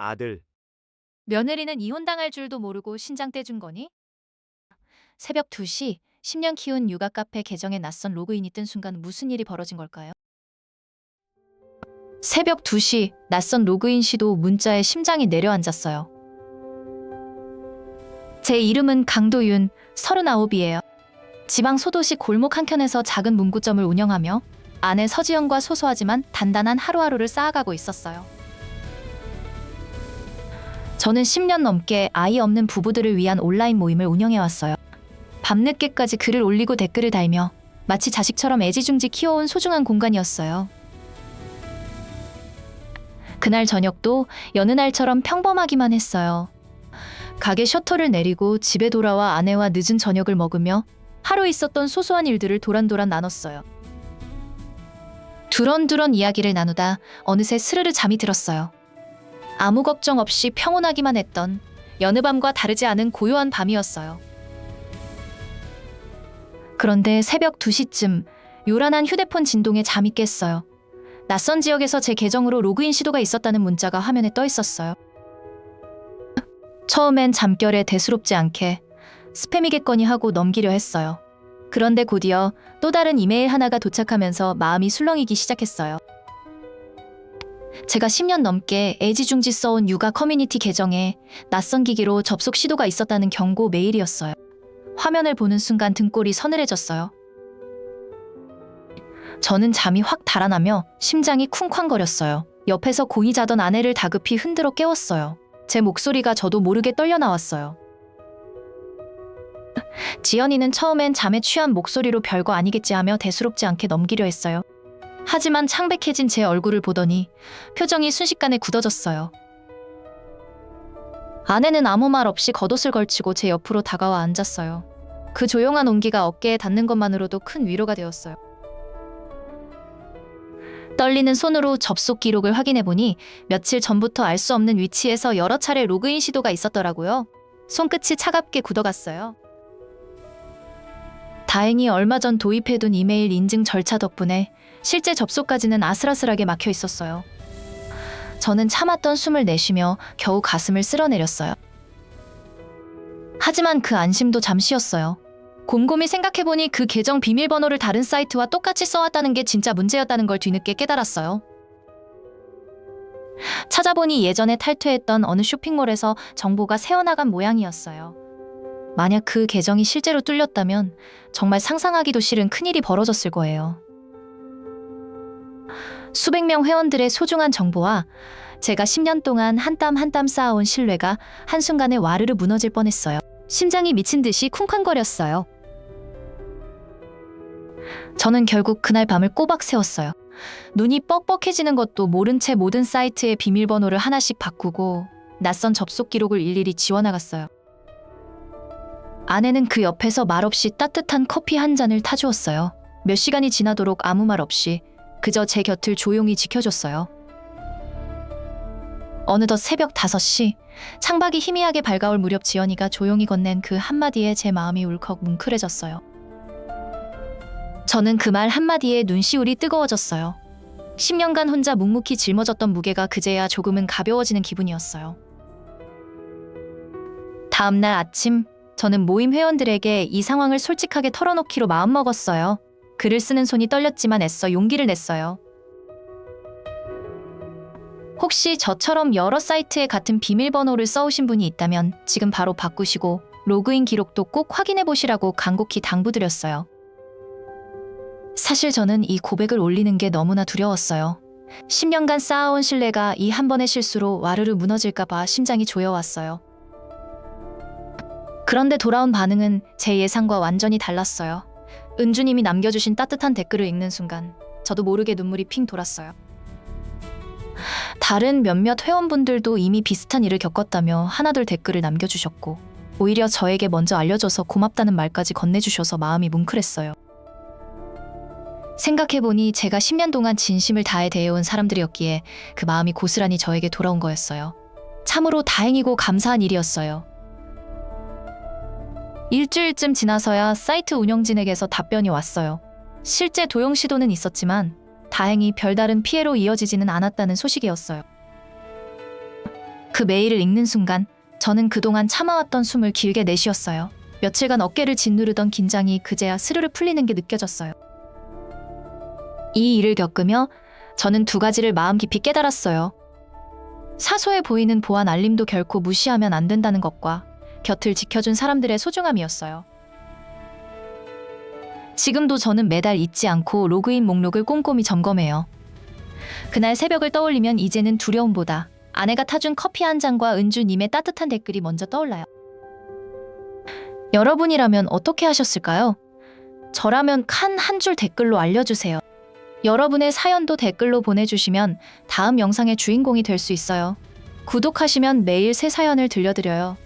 아들, 며느리는 이혼당할 줄도 모르고 신장 떼준 거니? 새벽 2시 10년 키운 육아 카페 계정에 낯선 로그인이 뜬 순간 무슨 일이 벌어진 걸까요? 새벽 2시 낯선 로그인 시도 문자에 심장이 내려앉았어요. 제 이름은 강도윤, 39이에요. 지방 소도시 골목 한켠에서 작은 문구점을 운영하며 아내 서지영과 소소하지만 단단한 하루하루를 쌓아가고 있었어요. 저는 10년 넘게 아이 없는 부부들을 위한 온라인 모임을 운영해왔어요. 밤늦게까지 글을 올리고 댓글을 달며 마치 자식처럼 애지중지 키워온 소중한 공간이었어요. 그날 저녁도 여느 날처럼 평범하기만 했어요. 가게 셔터를 내리고 집에 돌아와 아내와 늦은 저녁을 먹으며 하루 있었던 소소한 일들을 도란도란 나눴어요. 두런두런 이야기를 나누다 어느새 스르르 잠이 들었어요. 아무 걱정 없이 평온하기만 했던 여느 밤과 다르지 않은 고요한 밤이었어요. 그런데 새벽 2시쯤 요란한 휴대폰 진동에 잠이 깼어요. 낯선 지역에서 제 계정으로 로그인 시도가 있었다는 문자가 화면에 떠 있었어요. 처음엔 잠결에 대수롭지 않게 스팸이겠거니 하고 넘기려 했어요. 그런데 곧이어 또 다른 이메일 하나가 도착하면서 마음이 술렁이기 시작했어요. 제가 10년 넘게 애지중지 써온 육아 커뮤니티 계정에 낯선 기기로 접속 시도가 있었다는 경고 메일이었어요. 화면을 보는 순간 등골이 서늘해졌어요. 저는 잠이 확 달아나며 심장이 쿵쾅거렸어요. 옆에서 공이 자던 아내를 다급히 흔들어 깨웠어요. 제 목소리가 저도 모르게 떨려 나왔어요. 지연이는 처음엔 잠에 취한 목소리로 별거 아니겠지 하며 대수롭지 않게 넘기려 했어요. 하지만 창백해진 제 얼굴을 보더니 표정이 순식간에 굳어졌어요. 아내는 아무 말 없이 겉옷을 걸치고 제 옆으로 다가와 앉았어요. 그 조용한 온기가 어깨에 닿는 것만으로도 큰 위로가 되었어요. 떨리는 손으로 접속 기록을 확인해보니 며칠 전부터 알 수 없는 위치에서 여러 차례 로그인 시도가 있었더라고요. 손끝이 차갑게 굳어갔어요. 다행히 얼마 전 도입해둔 이메일 인증 절차 덕분에 실제 접속까지는 아슬아슬하게 막혀 있었어요. 저는 참았던 숨을 내쉬며 겨우 가슴을 쓸어내렸어요. 하지만 그 안심도 잠시였어요. 곰곰이 생각해보니 그 계정 비밀번호를 다른 사이트와 똑같이 써왔다는 게 진짜 문제였다는 걸 뒤늦게 깨달았어요. 찾아보니 예전에 탈퇴했던 어느 쇼핑몰에서 정보가 새어나간 모양이었어요. 만약 그 계정이 실제로 뚫렸다면 정말 상상하기도 싫은 큰일이 벌어졌을 거예요. 수백 명 회원들의 소중한 정보와 제가 10년 동안 한 땀 한 땀 쌓아온 신뢰가 한순간에 와르르 무너질 뻔했어요. 심장이 미친 듯이 쿵쾅거렸어요. 저는 결국 그날 밤을 꼬박 새웠어요. 눈이 뻑뻑해지는 것도 모른 채 모든 사이트의 비밀번호를 하나씩 바꾸고 낯선 접속 기록을 일일이 지워나갔어요. 아내는 그 옆에서 말없이 따뜻한 커피 한 잔을 타주었어요. 몇 시간이 지나도록 아무 말 없이 그저 제 곁을 조용히 지켜줬어요. 어느덧 새벽 5시, 창밖이 희미하게 밝아올 무렵 지연이가 조용히 건넨 그 한마디에 제 마음이 울컥 뭉클해졌어요. 저는 그 말 한마디에 눈시울이 뜨거워졌어요. 10년간 혼자 묵묵히 짊어졌던 무게가 그제야 조금은 가벼워지는 기분이었어요. 다음날 아침, 저는 모임 회원들에게 이 상황을 솔직하게 털어놓기로 마음먹었어요. 글을 쓰는 손이 떨렸지만 애써 용기를 냈어요. 혹시 저처럼 여러 사이트에 같은 비밀번호를 써오신 분이 있다면 지금 바로 바꾸시고 로그인 기록도 꼭 확인해보시라고 간곡히 당부드렸어요. 사실 저는 이 고백을 올리는 게 너무나 두려웠어요. 10년간 쌓아온 신뢰가 이 한 번의 실수로 와르르 무너질까봐 심장이 조여왔어요. 그런데 돌아온 반응은 제 예상과 완전히 달랐어요. 은주님이 남겨주신 따뜻한 댓글을 읽는 순간 저도 모르게 눈물이 핑 돌았어요. 다른 몇몇 회원분들도 이미 비슷한 일을 겪었다며 하나둘 댓글을 남겨주셨고 오히려 저에게 먼저 알려줘서 고맙다는 말까지 건네주셔서 마음이 뭉클했어요. 생각해보니 제가 10년 동안 진심을 다해 대해온 사람들이었기에 그 마음이 고스란히 저에게 돌아온 거였어요. 참으로 다행이고 감사한 일이었어요. 일주일쯤 지나서야 사이트 운영진에게서 답변이 왔어요. 실제 도용 시도는 있었지만 다행히 별다른 피해로 이어지지는 않았다는 소식이었어요. 그 메일을 읽는 순간 저는 그동안 참아왔던 숨을 길게 내쉬었어요. 며칠간 어깨를 짓누르던 긴장이 그제야 스르르 풀리는 게 느껴졌어요. 이 일을 겪으며 저는 두 가지를 마음 깊이 깨달았어요. 사소해 보이는 보안 알림도 결코 무시하면 안 된다는 것과 곁을 지켜준 사람들의 소중함이었어요. 지금도 저는 매달 잊지 않고 로그인 목록을 꼼꼼히 점검해요. 그날 새벽을 떠올리면 이제는 두려움보다 아내가 타준 커피 한 잔과 은주님의 따뜻한 댓글이 먼저 떠올라요. 여러분이라면 어떻게 하셨을까요? 저라면 한 줄 댓글로 알려주세요. 여러분의 사연도 댓글로 보내주시면 다음 영상의 주인공이 될 수 있어요. 구독하시면 매일 새 사연을 들려드려요.